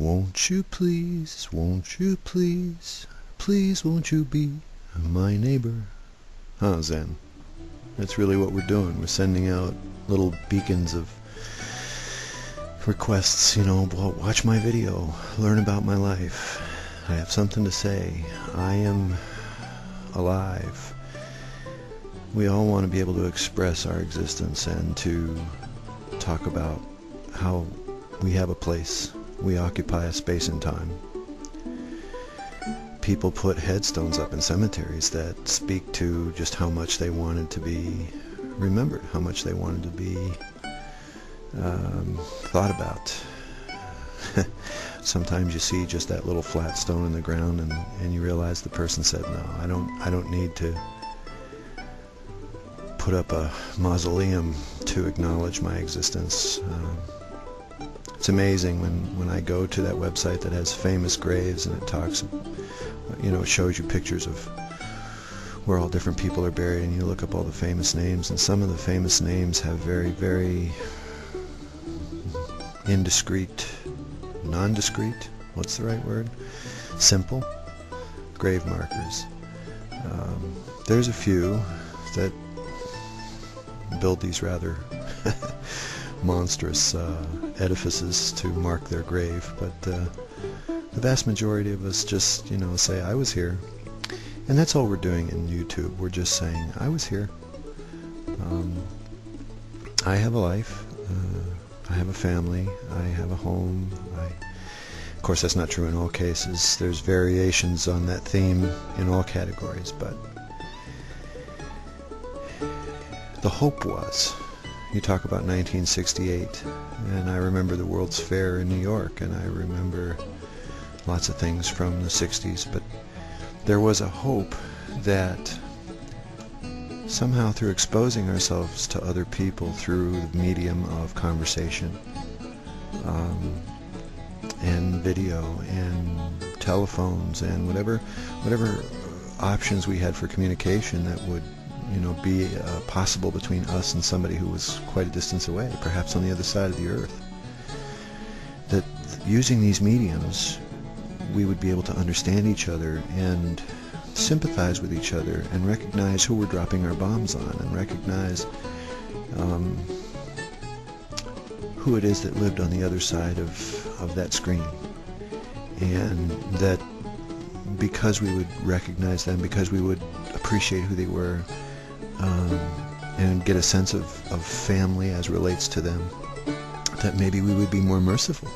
Won't you please, please won't you be my neighbor? Huh, Zen? That's really what we're doing. We're sending out little beacons of requests, well, watch my video, learn about my life. I have something to say. I am alive. We all want to be able to express our existence and to talk about how we have a place. We occupy a space and time. People put headstones up in cemeteries that speak to just how much they wanted to be remembered, how much they wanted to be thought about. Sometimes you see just that little flat stone in the ground, and you realize the person said, "No, I don't need to put up a mausoleum to acknowledge my existence." It's amazing when I go to that website that has famous graves, and it talks, it shows you pictures of where all different people are buried, and you look up all the famous names, and some of the famous names have very, very non-discreet, what's the right word? Simple grave markers. There's a few that build these rather monstrous edifices to mark their grave, but the vast majority of us just, say, "I was here." And that's all we're doing in YouTube. We're just saying, "I was here. I have a life. I have a family. I have a home." Of course, that's not true in all cases. There's variations on that theme in all categories, but the hope was, you talk about 1968, and I remember the World's Fair in New York, and I remember lots of things from the 60s, but there was a hope that somehow through exposing ourselves to other people through the medium of conversation and video and telephones and whatever options we had for communication that would be possible between us and somebody who was quite a distance away, perhaps on the other side of the earth, that using these mediums we would be able to understand each other and sympathize with each other and recognize who we're dropping our bombs on, and recognize who it is that lived on the other side of that screen. And that because we would recognize them, because we would appreciate who they were, and get a sense of family as relates to them, that maybe we would be more merciful.